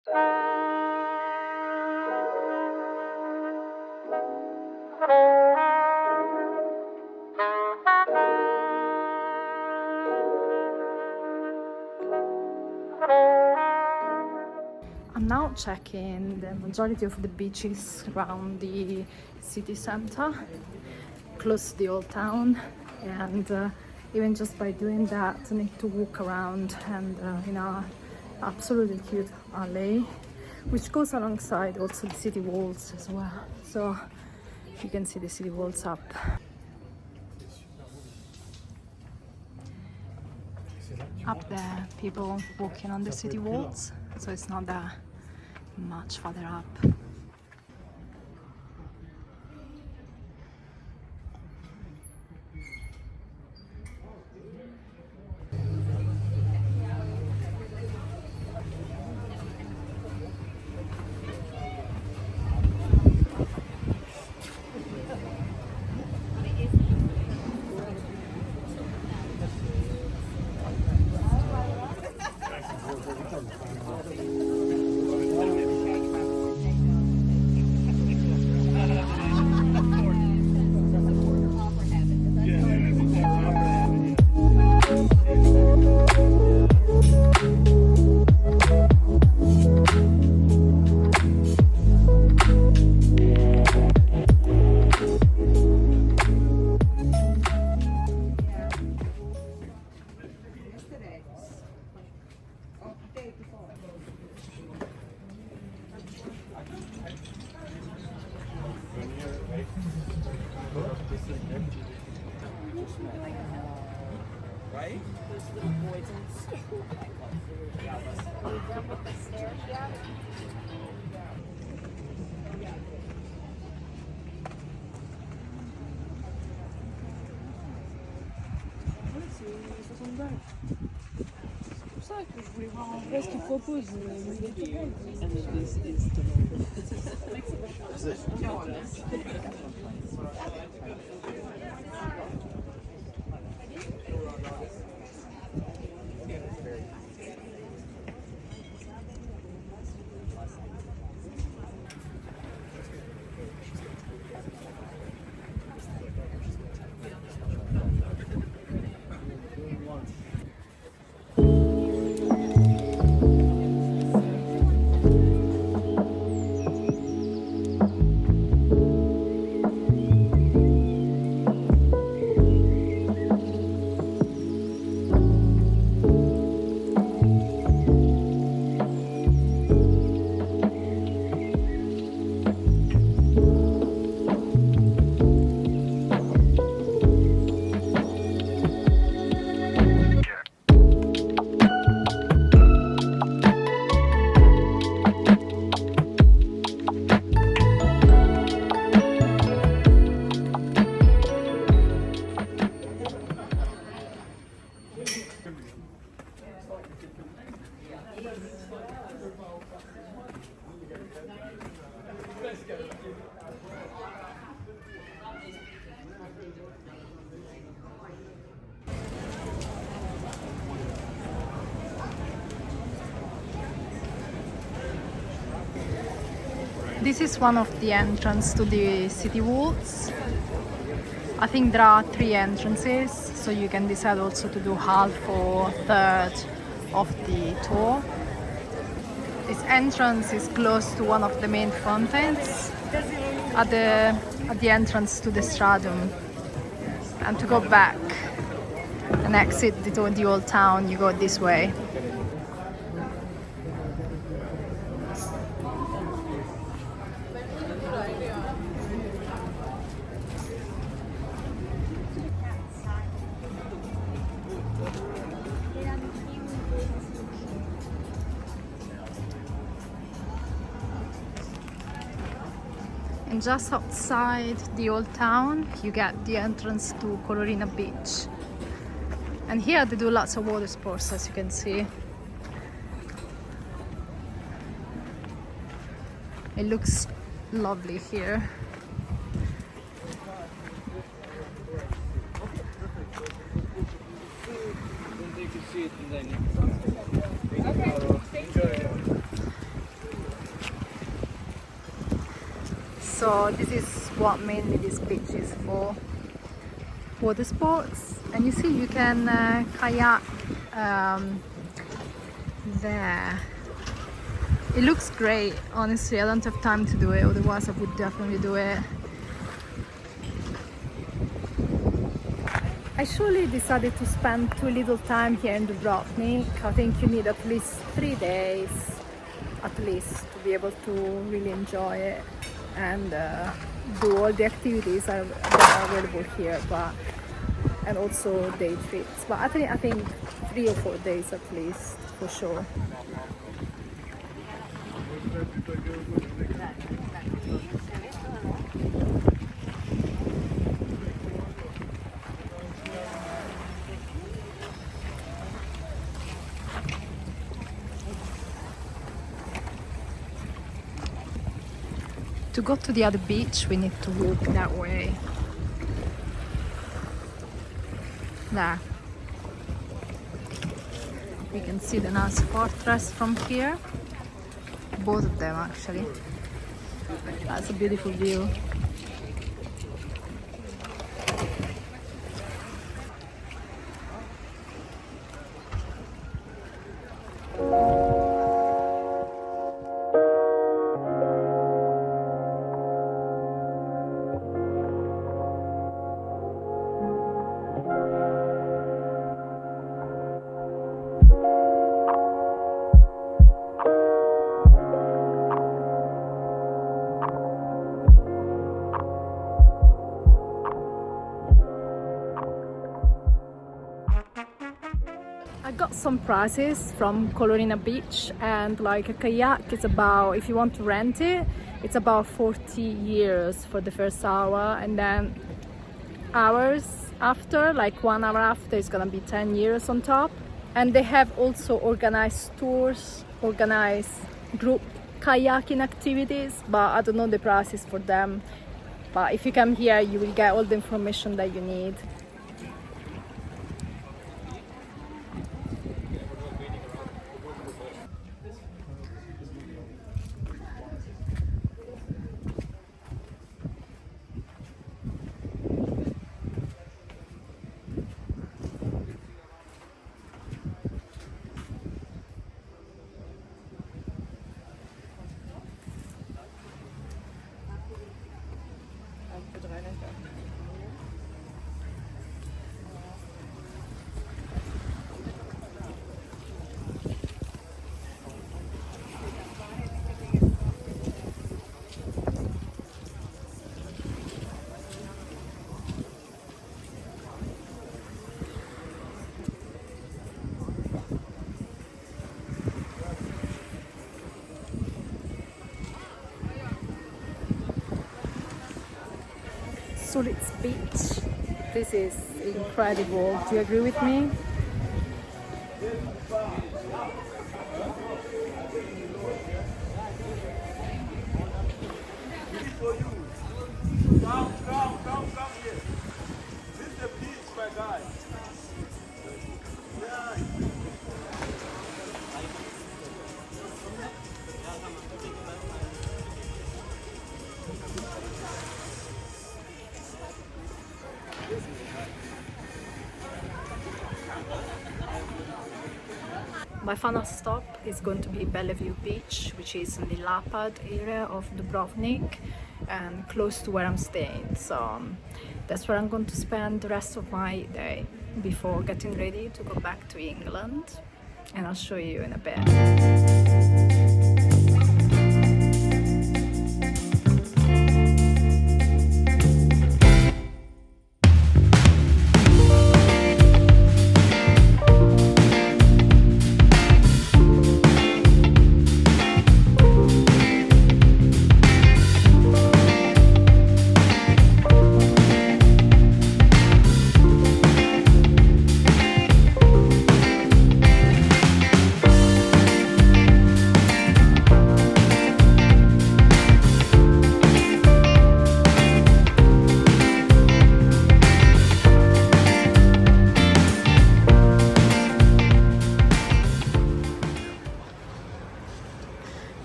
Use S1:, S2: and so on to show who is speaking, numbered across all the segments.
S1: I'm now checking the majority of the beaches around the city center, close to the old town, and even just by doing that, I need to walk around and in a absolutely cute alley, which goes alongside also the city walls as well. So you can see the city walls up. Up there, people walking on the city walls, so it's not that much further up.
S2: Right? Those little boys in school.
S3: C'est pour ça que je voulais voir en vrai ce qu'ils proposent.
S1: This is one of the entrance to the city walls. I think there are 3 entrances, so you can decide also to do half or third of the tour. This entrance is close to one of the main fountains at the entrance to the Stradum. And to go back and exit the old town, you go this way. And just outside the old town, you get the entrance to Kolorina Beach. And here they do lots of water sports, as you can see. It looks lovely here. So this is what mainly this beach is for, water sports. And you see you can kayak there. It looks great, honestly. I don't have time to do it, otherwise I would definitely do it. I surely decided to spend too little time here in Dubrovnik. I think you need at least 3 days, at least, to be able to really enjoy it and do all the activities that are available here, and also day trips. But I think 3 or 4 days at least, for sure. To go to the other beach, we need to walk that way. There. We can see the nice fortress from here. Both of them, actually. That's a beautiful view. I got some prices from Kolorina beach, and like a kayak is about, if you want to rent it, it's about 40 euros for the first hour, and then hours after, like 1 hour after, it's gonna be 10 euros on top. And they have also organized tours, organized group kayaking activities, but I don't know the prices for them. But if you come here, you will get all the information that you need. Šulić beach. This is incredible. Do you agree with me?
S4: Come here. This is the beach, my guy.
S1: My final stop is going to be Bellevue Beach, which is in the Lapad area of Dubrovnik and close to where I'm staying. So that's where I'm going to spend the rest of my day before getting ready to go back to England. And I'll show you in a bit.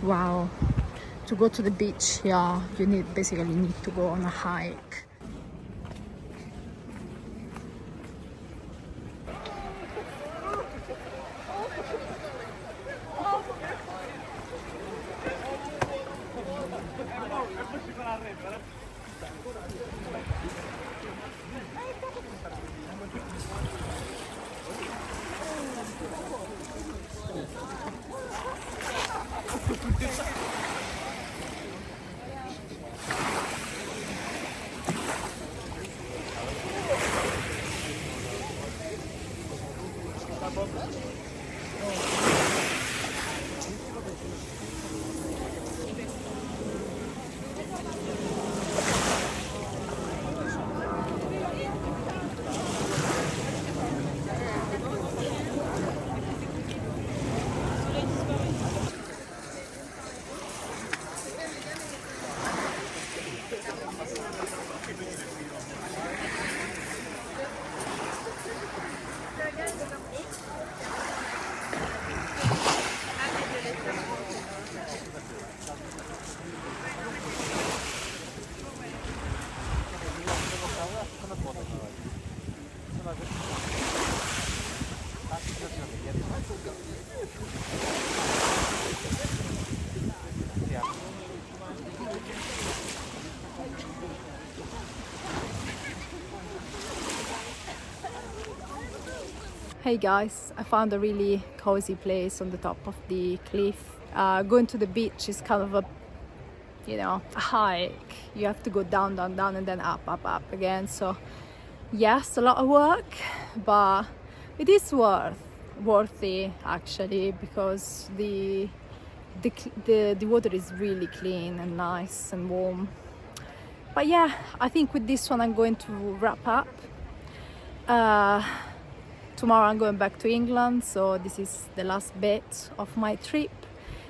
S1: Wow, to go to the beach here, you basically need to go on a hike. Hey guys, I found a really cozy place on the top of the cliff. Going to the beach is kind of a, you know, a hike. You have to go down, down, down, and then up, up, up again. So yes, a lot of work, but it is worthy actually, because the water is really clean and nice and warm. But yeah, I think with this one I'm going to wrap up. Tomorrow I'm going back to England, so this is the last bit of my trip.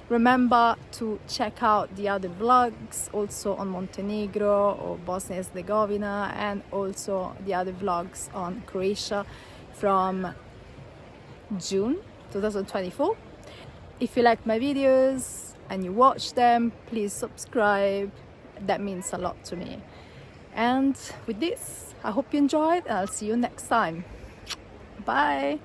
S1: Remember to check out the other vlogs also on Montenegro or Bosnia and Herzegovina, and also the other vlogs on Croatia from June 2024. If you like my videos and you watch them, please subscribe. That means a lot to me. And with this, I hope you enjoyed, and I'll see you next time. Bye!